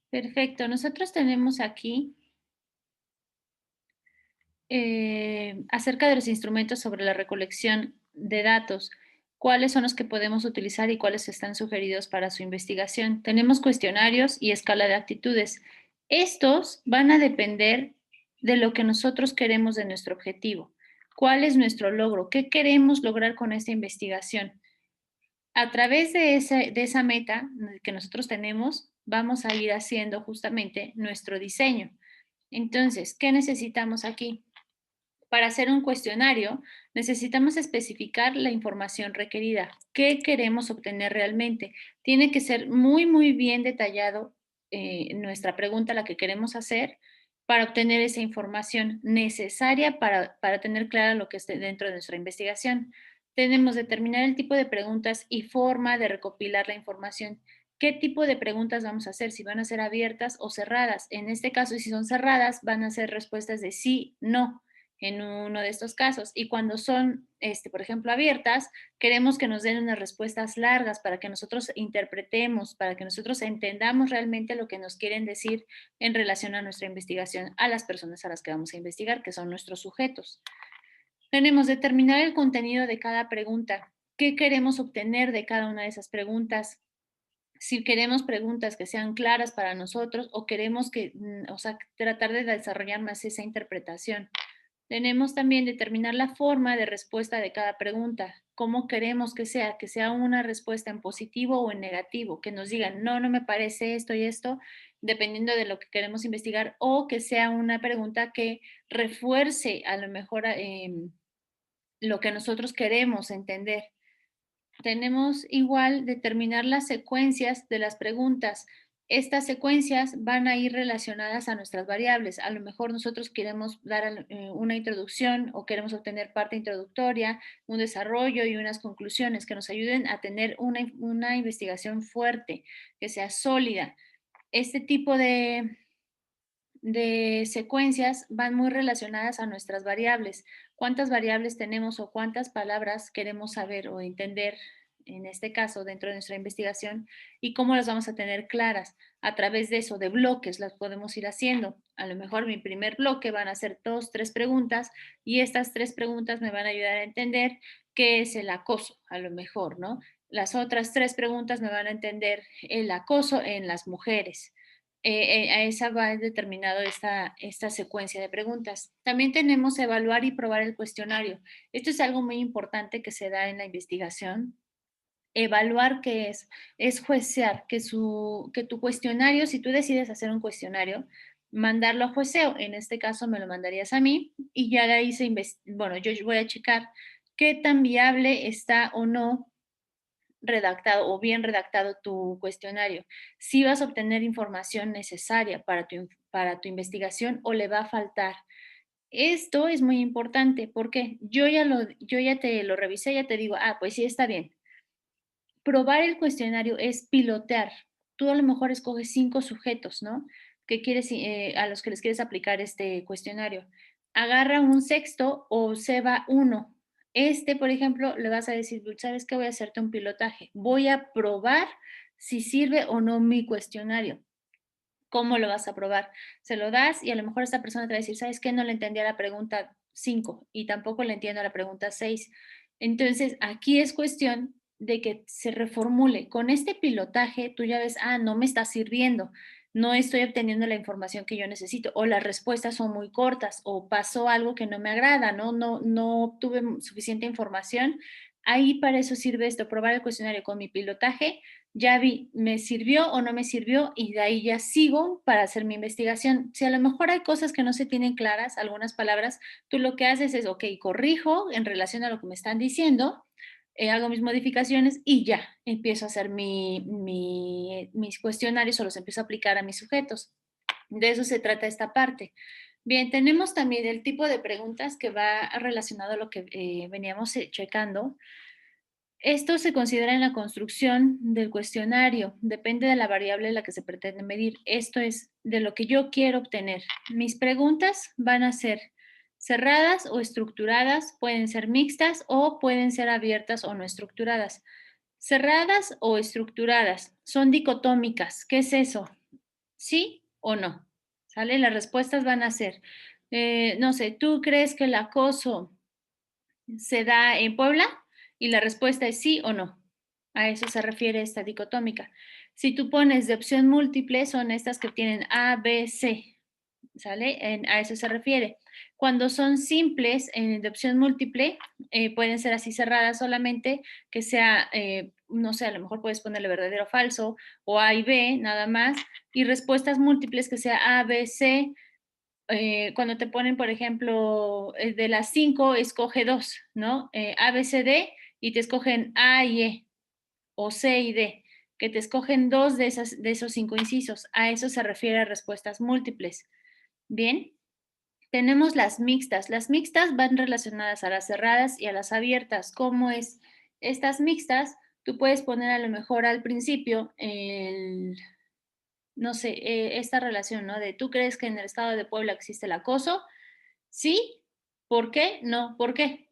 Perfecto. Nosotros tenemos aquí acerca de los instrumentos sobre la recolección de datos. ¿Cuáles son los que podemos utilizar y cuáles están sugeridos para su investigación? Tenemos cuestionarios y escala de actitudes. Estos van a depender de lo que nosotros queremos de nuestro objetivo. ¿Cuál es nuestro logro? ¿Qué queremos lograr con esta investigación? A través de esa meta que nosotros tenemos, vamos a ir haciendo justamente nuestro diseño. Entonces, ¿qué necesitamos aquí? Para hacer un cuestionario, necesitamos especificar la información requerida. ¿Qué queremos obtener realmente? Tiene que ser muy, muy bien detallado nuestra pregunta, la que queremos hacer, para obtener esa información necesaria para tener clara lo que esté dentro de nuestra investigación. Tenemos que determinar el tipo de preguntas y forma de recopilar la información. ¿Qué tipo de preguntas vamos a hacer? Si van a ser abiertas o cerradas. En este caso, si son cerradas, van a ser respuestas de sí, no en uno de estos casos. Y cuando son, por ejemplo, abiertas, queremos que nos den unas respuestas largas para que nosotros interpretemos, para que nosotros entendamos realmente lo que nos quieren decir en relación a nuestra investigación, a las personas a las que vamos a investigar, que son nuestros sujetos. Tenemos determinar el contenido de cada pregunta. ¿Qué queremos obtener de cada una de esas preguntas? Si queremos preguntas que sean claras para nosotros o queremos o sea, tratar de desarrollar más esa interpretación. Tenemos también determinar la forma de respuesta de cada pregunta. ¿Cómo queremos que sea una respuesta en positivo o en negativo? Que nos digan, no, no me parece esto y esto, dependiendo de lo que queremos investigar, o que sea una pregunta que refuerce a lo mejor lo que nosotros queremos entender. Tenemos igual determinar las secuencias de las preguntas. Estas secuencias van a ir relacionadas a nuestras variables. A lo mejor nosotros queremos dar una introducción o queremos obtener parte introductoria, un desarrollo y unas conclusiones que nos ayuden a tener una investigación fuerte, que sea sólida. Este tipo de secuencias van muy relacionadas a nuestras variables. ¿Cuántas variables tenemos o cuántas palabras queremos saber o entender, en este caso, dentro de nuestra investigación? ¿Y cómo las vamos a tener claras? A través de eso, de bloques, las podemos ir haciendo. A lo mejor mi primer bloque van a ser 2, 3 preguntas y estas 3 preguntas me van a ayudar a entender qué es el acoso, a lo mejor, ¿no? Las otras 3 preguntas me van a entender el acoso en las mujeres. A esa va determinado esta secuencia de preguntas. También tenemos evaluar y probar el cuestionario. Esto es algo muy importante que se da en la investigación. Evaluar qué es juecear, que tu cuestionario, si tú decides hacer un cuestionario, mandarlo a jueceo. En este caso me lo mandarías a mí y ya de ahí bueno, yo voy a checar qué tan viable está o no redactado o bien redactado tu cuestionario, si vas a obtener información necesaria para tu investigación o le va a faltar. Esto es muy importante porque yo ya te lo revisé, ya te digo, ah, pues sí, está bien. Probar el cuestionario es pilotear. Tú a lo mejor escoges 5 sujetos, ¿no? Que quieres, a los que les quieres aplicar este cuestionario. Agarra un sexto o se va uno. Por ejemplo, le vas a decir, ¿sabes qué? Voy a hacerte un pilotaje. Voy a probar si sirve o no mi cuestionario. ¿Cómo lo vas a probar? Se lo das y a lo mejor esta persona te va a decir, ¿sabes qué? No le entendí a la pregunta 5 y tampoco le entiendo a la pregunta 6. Entonces, aquí es cuestión de que se reformule. Con este pilotaje, tú ya ves, ah, no me está sirviendo, no estoy obteniendo la información que yo necesito, o las respuestas son muy cortas, o pasó algo que no me agrada, no obtuve suficiente información. Ahí para eso sirve esto, probar el cuestionario con mi pilotaje. Ya vi, me sirvió o no me sirvió y de ahí ya sigo para hacer mi investigación. Si a lo mejor hay cosas que no se tienen claras, algunas palabras, tú lo que haces es, ok, corrijo en relación a lo que me están diciendo, hago mis modificaciones y ya empiezo a hacer mis cuestionarios o los empiezo a aplicar a mis sujetos. De eso se trata esta parte. Bien, tenemos también el tipo de preguntas que va relacionado a lo que veníamos checando. Esto se considera en la construcción del cuestionario, depende de la variable en la que se pretende medir. Esto es de lo que yo quiero obtener. Mis preguntas van a ser cerradas o estructuradas, pueden ser mixtas o pueden ser abiertas o no estructuradas. Cerradas o estructuradas, son dicotómicas. ¿Qué es eso? ¿Sí o no? ¿Sale? Las respuestas van a ser, no sé, ¿tú crees que el acoso se da en Puebla? Y la respuesta es sí o no. A eso se refiere esta dicotómica. Si tú pones de opción múltiple, son estas que tienen A, B, C. ¿Sale? A eso se refiere. Cuando son simples, de opción múltiple, pueden ser así cerradas solamente, que sea, no sé, a lo mejor puedes ponerle verdadero o falso, o A y B, nada más, y respuestas múltiples que sea A, B, C. Cuando te ponen, por ejemplo, de las 5, escoge 2, ¿no? A, B, C, D, y te escogen A y E, o C y D, que te escogen dos de esos 5 incisos. A eso se refiere a respuestas múltiples. Bien. Tenemos las mixtas. Las mixtas van relacionadas a las cerradas y a las abiertas. ¿Cómo es? Estas mixtas, tú puedes poner a lo mejor al principio no sé, esta relación, ¿no? De, ¿tú crees que en el estado de Puebla existe el acoso? Sí. ¿Por qué? No. ¿Por qué?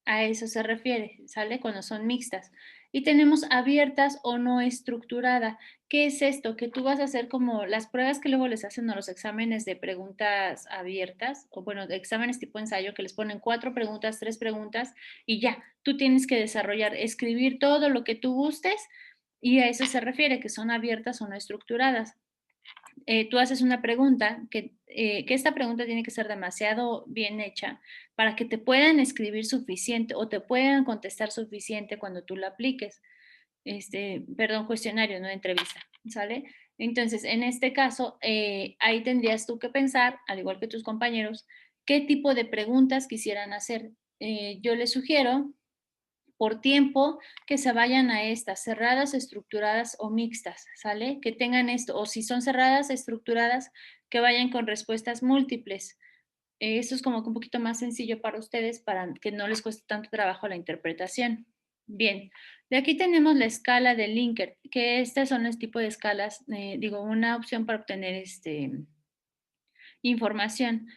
A eso se refiere, ¿sale? Cuando son mixtas. Y tenemos abiertas o no estructurada. ¿Qué es esto? Que tú vas a hacer como las pruebas que luego les hacen a los exámenes de preguntas abiertas, o bueno, de exámenes tipo ensayo, que les ponen 4 preguntas, 3 preguntas, y ya, tú tienes que desarrollar, escribir todo lo que tú gustes, y a eso se refiere, que son abiertas o no estructuradas. Tú haces una pregunta, que esta pregunta tiene que ser demasiado bien hecha para que te puedan escribir suficiente o te puedan contestar suficiente cuando tú la apliques. Perdón, cuestionario, no entrevista, ¿sale? Entonces, en este caso, ahí tendrías tú que pensar, al igual que tus compañeros, qué tipo de preguntas quisieran hacer. Yo les sugiero por tiempo que se vayan a estas, cerradas, estructuradas o mixtas, ¿sale? Que tengan esto, o si son cerradas, estructuradas, que vayan con respuestas múltiples. Eso es como que un poquito más sencillo para ustedes, para que no les cueste tanto trabajo la interpretación. Bien, de aquí tenemos la escala de Likert, que estas son los tipos de escalas, digo, una opción para obtener información.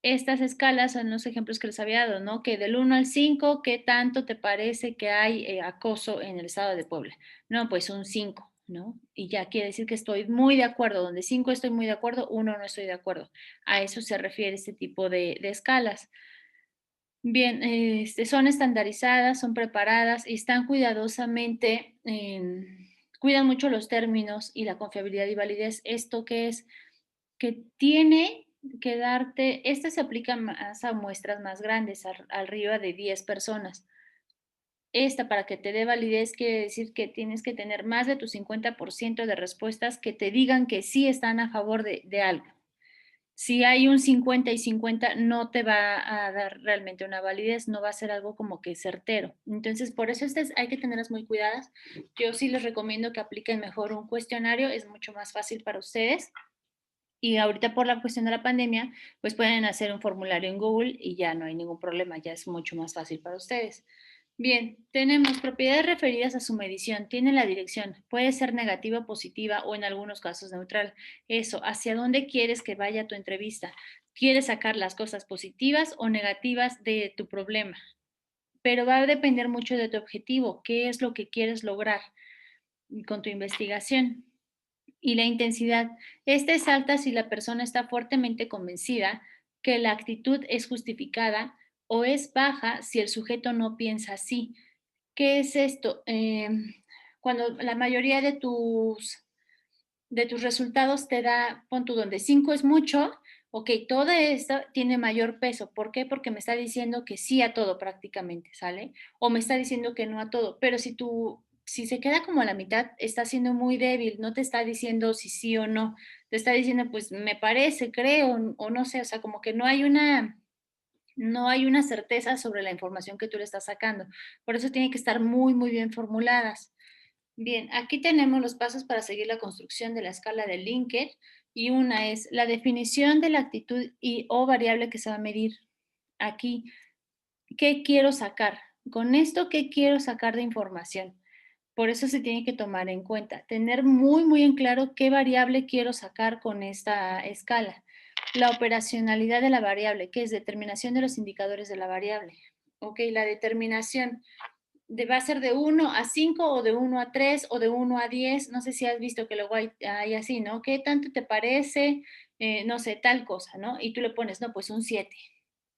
Estas escalas son los ejemplos que les había dado, ¿no? Que del 1 al 5, ¿qué tanto te parece que hay acoso en el estado de Puebla? No, pues un 5, ¿no? Y ya quiere decir que estoy muy de acuerdo. Donde 5 estoy muy de acuerdo, 1 no estoy de acuerdo. A eso se refiere este tipo de escalas. Bien, son estandarizadas, son preparadas y están cuidadosamente, cuidan mucho los términos y la confiabilidad y validez. ¿Esto qué es? Que tiene que darte, esta se aplica más a muestras más grandes, arriba de 10 personas. Esta, para que te dé validez, quiere decir que tienes que tener más de tu 50% de respuestas que te digan que sí están a favor de algo. Si hay un 50 y 50, no te va a dar realmente una validez, no va a ser algo como que certero. Entonces, por eso hay que tenerlas muy cuidadas. Yo sí les recomiendo que apliquen mejor un cuestionario, es mucho más fácil para ustedes. Y ahorita por la cuestión de la pandemia, pues pueden hacer un formulario en Google y ya no hay ningún problema, ya es mucho más fácil para ustedes. Bien, tenemos propiedades referidas a su medición. Tiene la dirección. Puede ser negativa, positiva o en algunos casos neutral. Eso, ¿hacia dónde quieres que vaya tu entrevista? ¿Quieres sacar las cosas positivas o negativas de tu problema? Pero va a depender mucho de tu objetivo. ¿Qué es lo que quieres lograr con tu investigación? Y la intensidad. Esta es alta si la persona está fuertemente convencida que la actitud es justificada o es baja si el sujeto no piensa así. ¿Qué es esto? Cuando la mayoría de tus resultados te da, pon tú donde 5 es mucho, ok, todo esto tiene mayor peso. ¿Por qué? Porque me está diciendo que sí a todo prácticamente, ¿sale? O me está diciendo que no a todo. Pero si se queda como a la mitad, está siendo muy débil, no te está diciendo si sí o no, te está diciendo pues me parece, creo, o no sé, o sea, como que no hay una certeza sobre la información que tú le estás sacando. Por eso tiene que estar muy, muy bien formuladas. Bien, aquí tenemos los pasos para seguir la construcción de la escala de Likert y una es la definición de la actitud y o variable que se va a medir. Aquí, ¿qué quiero sacar? Con esto, ¿qué quiero sacar de información? Por eso se tiene que tomar en cuenta, tener muy, muy en claro qué variable quiero sacar con esta escala. La operacionalidad de la variable, que es determinación de los indicadores de la variable. Ok, la determinación. va a ser de 1 a 5 o de 1 a 3 o de 1 a 10. No sé si has visto que luego hay así, ¿no? ¿Qué tanto te parece, no sé, tal cosa, ¿no? Y tú le pones, no, pues un 7.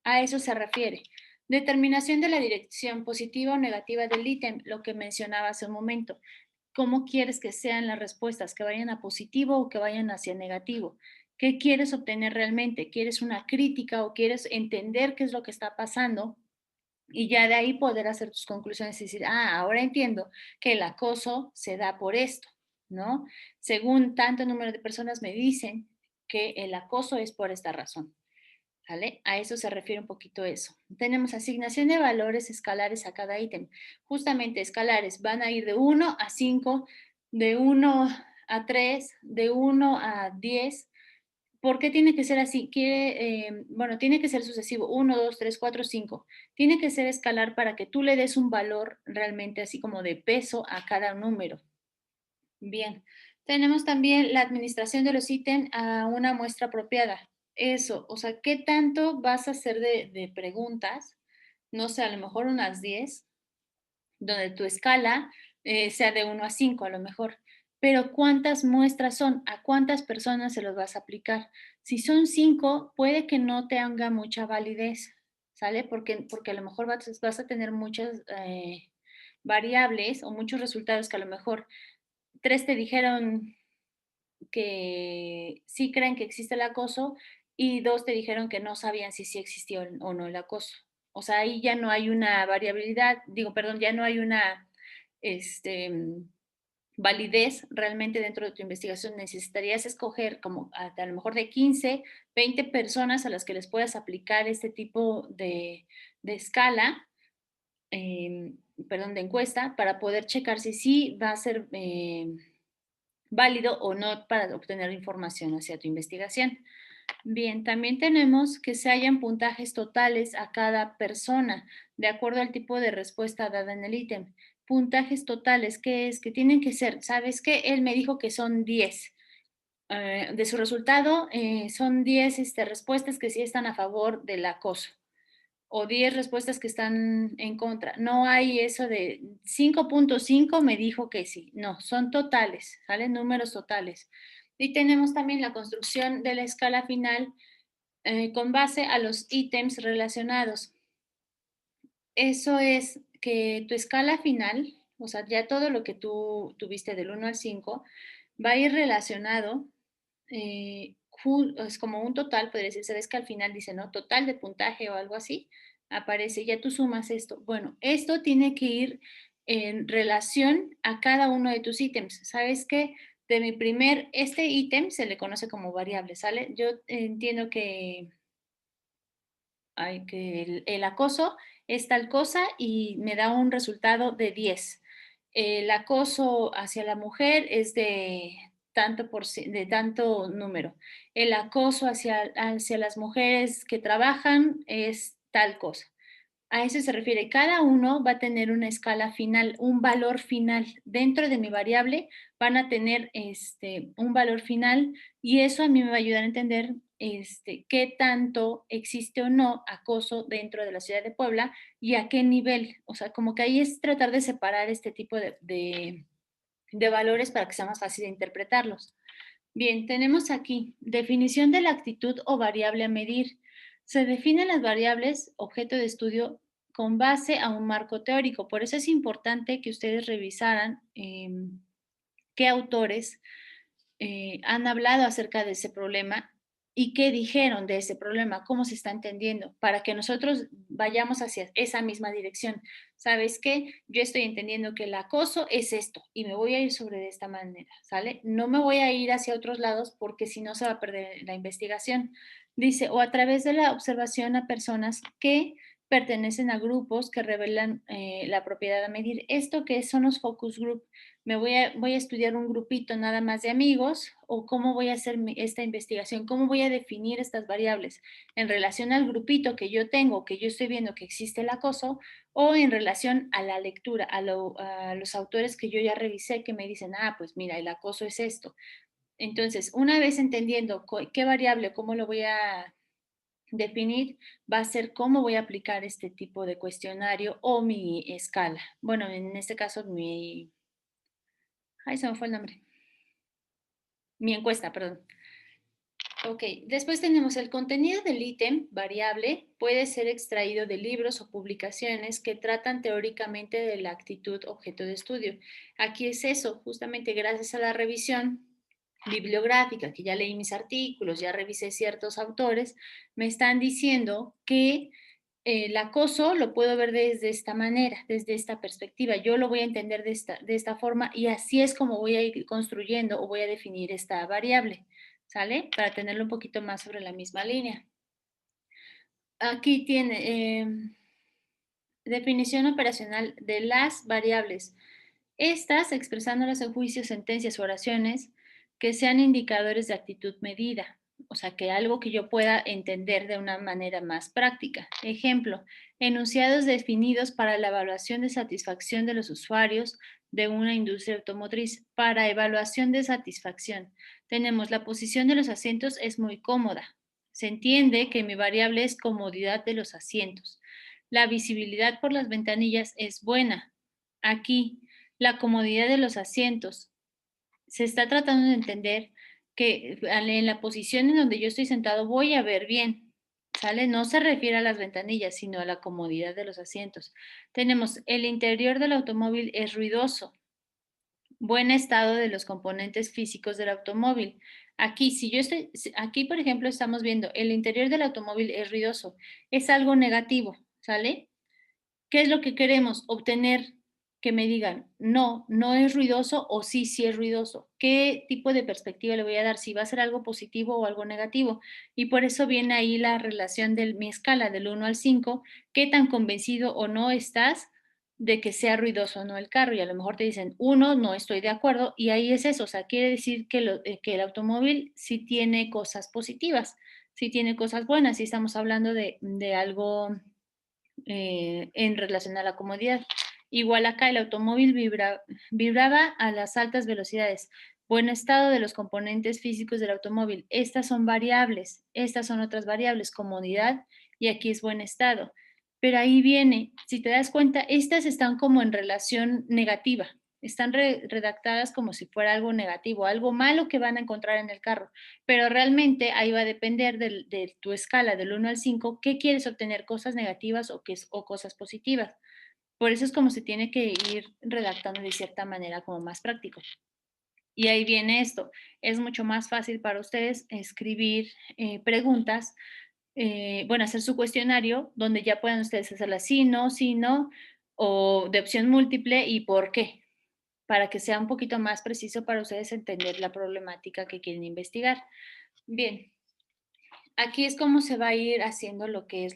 A eso se refiere. Determinación de la dirección positiva o negativa del ítem, lo que mencionaba hace un momento. ¿Cómo quieres que sean las respuestas? ¿Que vayan a positivo o que vayan hacia negativo? ¿Qué quieres obtener realmente? ¿Quieres una crítica o quieres entender qué es lo que está pasando? Y ya de ahí poder hacer tus conclusiones y decir, ahora entiendo que el acoso se da por esto, ¿no? Según tanto número de personas me dicen que el acoso es por esta razón, ¿vale? A eso se refiere un poquito eso. Tenemos asignación de valores escalares a cada ítem. Justamente escalares van a ir de 1 a 5, de 1 a 3, de 1 a 10. ¿Por qué tiene que ser así? Bueno, tiene que ser sucesivo, 1, 2, 3, 4, 5. Tiene que ser escalar para que tú le des un valor realmente así como de peso a cada número. Bien, tenemos también la administración de los ítems a una muestra apropiada. Eso, o sea, ¿qué tanto vas a hacer de preguntas? No sé, a lo mejor unas 10, donde tu escala sea de 1 a 5 a lo mejor. Pero ¿cuántas muestras son? ¿A cuántas personas se los vas a aplicar? Si son 5, puede que no tenga mucha validez, ¿sale? Porque a lo mejor vas a tener muchas variables o muchos resultados que a lo mejor 3 te dijeron que sí creen que existe el acoso y 2 te dijeron que no sabían si sí existió o no el acoso. O sea, ahí ya no hay una variabilidad, digo, perdón, ya no hay una este, validez realmente dentro de tu investigación. Necesitarías escoger como a lo mejor de 15, 20 personas a las que les puedas aplicar este tipo de escala, perdón, de encuesta, para poder checar si sí va a ser válido o no para obtener información hacia tu investigación. Bien, también tenemos que se hayan puntajes totales a cada persona, de acuerdo al tipo de respuesta dada en el ítem. Puntajes totales, ¿qué es? Que tienen que ser, ¿sabes qué? Él me dijo que son 10. De su resultado, son 10 respuestas que sí están a favor del acoso o 10 respuestas que están en contra. No hay eso de 5.5 me dijo que sí. No, son totales, ¿salen? Números totales. Y tenemos también la construcción de la escala final con base a los ítems relacionados. Eso es que tu escala final, o sea, ya todo lo que tú tuviste del 1 al 5, va a ir relacionado, es como un total, podría decir, sabes que al final dice, ¿no? Total de puntaje o algo así, aparece, ya tú sumas esto. Bueno, esto tiene que ir en relación a cada uno de tus ítems. ¿Sabes qué? De mi este ítem se le conoce como variable, ¿sale? Yo entiendo que el acoso es tal cosa y me da un resultado de 10. El acoso hacia la mujer es de tanto número. El acoso hacia las mujeres que trabajan es tal cosa. A eso se refiere. Cada uno va a tener una escala final, un valor final. Dentro de mi variable van a tener un valor final y eso a mí me va a ayudar a entender qué tanto existe o no acoso dentro de la ciudad de Puebla y a qué nivel. O sea, como que ahí es tratar de separar este tipo de valores para que sea más fácil de interpretarlos. Bien, tenemos aquí definición de la actitud o variable a medir. Se definen las variables objeto de estudio con base a un marco teórico. Por eso es importante que ustedes revisaran qué autores han hablado acerca de ese problema y qué dijeron de ese problema, cómo se está entendiendo, para que nosotros vayamos hacia esa misma dirección. ¿Sabes qué? Yo estoy entendiendo que el acoso es esto y me voy a ir sobre de esta manera, ¿sale? No me voy a ir hacia otros lados porque si no se va a perder la investigación. Dice, o a través de la observación a personas que pertenecen a grupos que revelan la propiedad a medir. Esto que son los focus group, voy a estudiar un grupito nada más de amigos o cómo voy a hacer esta investigación, cómo voy a definir estas variables en relación al grupito que yo tengo, que yo estoy viendo que existe el acoso o en relación a la lectura, a los autores que yo ya revisé que me dicen, pues mira, el acoso es esto. Entonces, una vez entendiendo qué variable, cómo lo voy a Definir va a ser cómo voy a aplicar este tipo de cuestionario o mi escala. Bueno, en este caso ay, se me fue el nombre. Mi encuesta, perdón. Ok, después tenemos el contenido del ítem variable puede ser extraído de libros o publicaciones que tratan teóricamente de la actitud objeto de estudio. Aquí es eso, justamente gracias a la revisión bibliográfica, que ya leí mis artículos, ya revisé ciertos autores, me están diciendo que el acoso lo puedo ver desde esta manera, desde esta perspectiva. Yo lo voy a entender de esta forma y así es como voy a ir construyendo o voy a definir esta variable, ¿sale? Para tenerlo un poquito más sobre la misma línea. Aquí tiene definición operacional de las variables. Estas expresándolas en juicios, sentencias o oraciones que sean indicadores de actitud medida, o sea, que algo que yo pueda entender de una manera más práctica. Ejemplo, enunciados definidos para la evaluación de satisfacción de los usuarios de una industria automotriz. Para evaluación de satisfacción, tenemos la posición de los asientos es muy cómoda. Se entiende que mi variable es comodidad de los asientos. La visibilidad por las ventanillas es buena. Aquí, la comodidad de los asientos. Se está tratando de entender que en la posición en donde yo estoy sentado voy a ver bien, ¿sale? No se refiere a las ventanillas, sino a la comodidad de los asientos. Tenemos, el interior del automóvil es ruidoso, buen estado de los componentes físicos del automóvil. Aquí, aquí, por ejemplo, estamos viendo, el interior del automóvil es ruidoso, es algo negativo, ¿sale? ¿Qué es lo que queremos? Obtener que me digan, no, no es ruidoso o sí, sí es ruidoso. ¿Qué tipo de perspectiva le voy a dar? Si va a ser algo positivo o algo negativo. Y por eso viene ahí la relación de mi escala del 1 al 5. ¿Qué tan convencido o no estás de que sea ruidoso o no el carro? Y a lo mejor te dicen, 1, no estoy de acuerdo. Y ahí es eso, o sea, quiere decir que el automóvil sí tiene cosas positivas, sí tiene cosas buenas, sí estamos hablando de algo en relación a la comodidad. Igual acá el automóvil vibraba a las altas velocidades. Buen estado de los componentes físicos del automóvil. Estas son variables, estas son otras variables, comodidad y aquí es buen estado. Pero ahí viene, si te das cuenta, estas están como en relación negativa, están redactadas como si fuera algo negativo, algo malo que van a encontrar en el carro, pero realmente ahí va a depender de tu escala del 1 al 5, qué quieres obtener, cosas negativas o cosas positivas. Por eso es como se tiene que ir redactando de cierta manera como más práctico. Y ahí viene esto, es mucho más fácil para ustedes escribir preguntas, bueno, hacer su cuestionario donde ya puedan ustedes hacerla sí, no, o de opción múltiple y por qué, para que sea un poquito más preciso para ustedes entender la problemática que quieren investigar. Bien, aquí es como se va a ir haciendo lo que es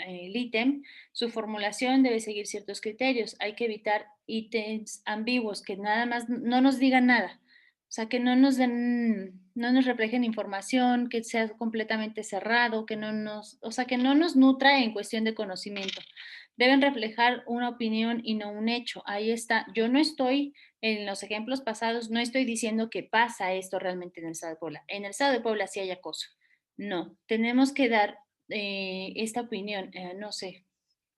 el ítem. Su formulación debe seguir ciertos criterios. Hay que evitar ítems ambiguos que nada más no nos digan nada. O sea, que no nos reflejen información, que sea completamente cerrado, o sea, que no nos nutra en cuestión de conocimiento. Deben reflejar una opinión y no un hecho. Ahí está. Yo no estoy, en los ejemplos pasados, no estoy diciendo que pasa esto realmente en el Estado de Puebla. En el Estado de Puebla sí hay acoso. No, tenemos que dar esta opinión, no sé,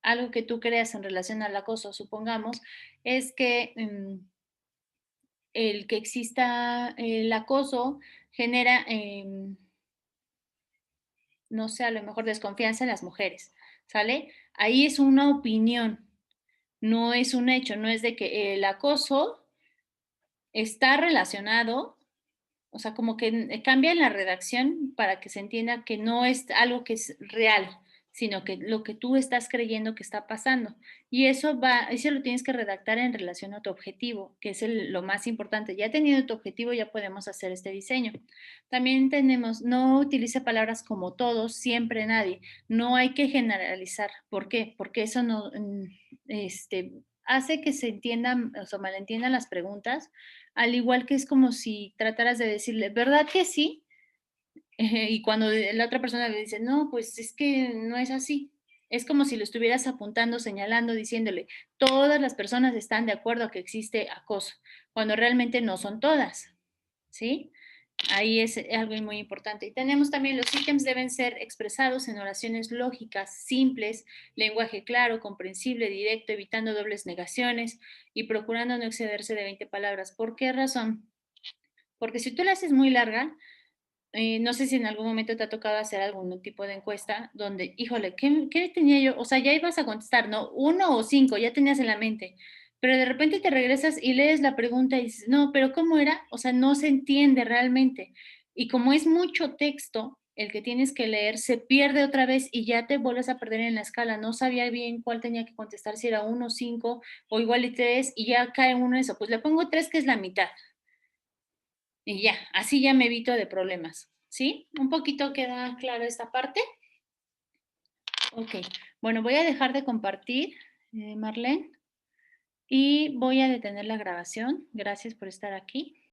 algo que tú creas en relación al acoso, supongamos, es que el que exista el acoso genera, no sé, a lo mejor desconfianza en las mujeres, ¿sale? Ahí es una opinión, no es un hecho, no es de que el acoso está relacionado. O sea, como que cambia la redacción para que se entienda que no es algo que es real, sino que lo que tú estás creyendo que está pasando. Y eso lo tienes que redactar en relación a tu objetivo, que es lo más importante. Ya teniendo tu objetivo, ya podemos hacer este diseño. También tenemos, no utilice palabras como todos, siempre, nadie. No hay que generalizar. ¿Por qué? Porque eso no, hace que se entiendan, o sea, malentiendan las preguntas, al igual que es como si trataras de decirle, ¿verdad que sí? Y cuando la otra persona le dice, no, pues es que no es así. Es como si lo estuvieras apuntando, señalando, diciéndole, todas las personas están de acuerdo a que existe acoso, cuando realmente no son todas, ¿sí? Ahí es algo muy importante. Y tenemos también los ítems deben ser expresados en oraciones lógicas, simples, lenguaje claro, comprensible, directo, evitando dobles negaciones y procurando no excederse de 20 palabras. ¿Por qué razón? Porque si tú la haces muy larga, no sé si en algún momento te ha tocado hacer algún tipo de encuesta donde, híjole, ¿qué tenía yo? O sea, ya ibas a contestar, ¿no? 1 o 5, ya tenías en la mente, pero de repente te regresas y lees la pregunta y dices, no, pero ¿cómo era? O sea, no se entiende realmente. Y como es mucho texto, el que tienes que leer se pierde otra vez y ya te vuelves a perder en la escala. No sabía bien cuál tenía que contestar, si era 1, 5 o igual y 3 y ya cae uno en eso. Pues le pongo 3 que es la mitad. Y ya, así ya me evito de problemas, ¿sí? ¿Un poquito queda claro esta parte? Ok, bueno, voy a dejar de compartir, Marlene, y voy a detener la grabación. Gracias por estar aquí.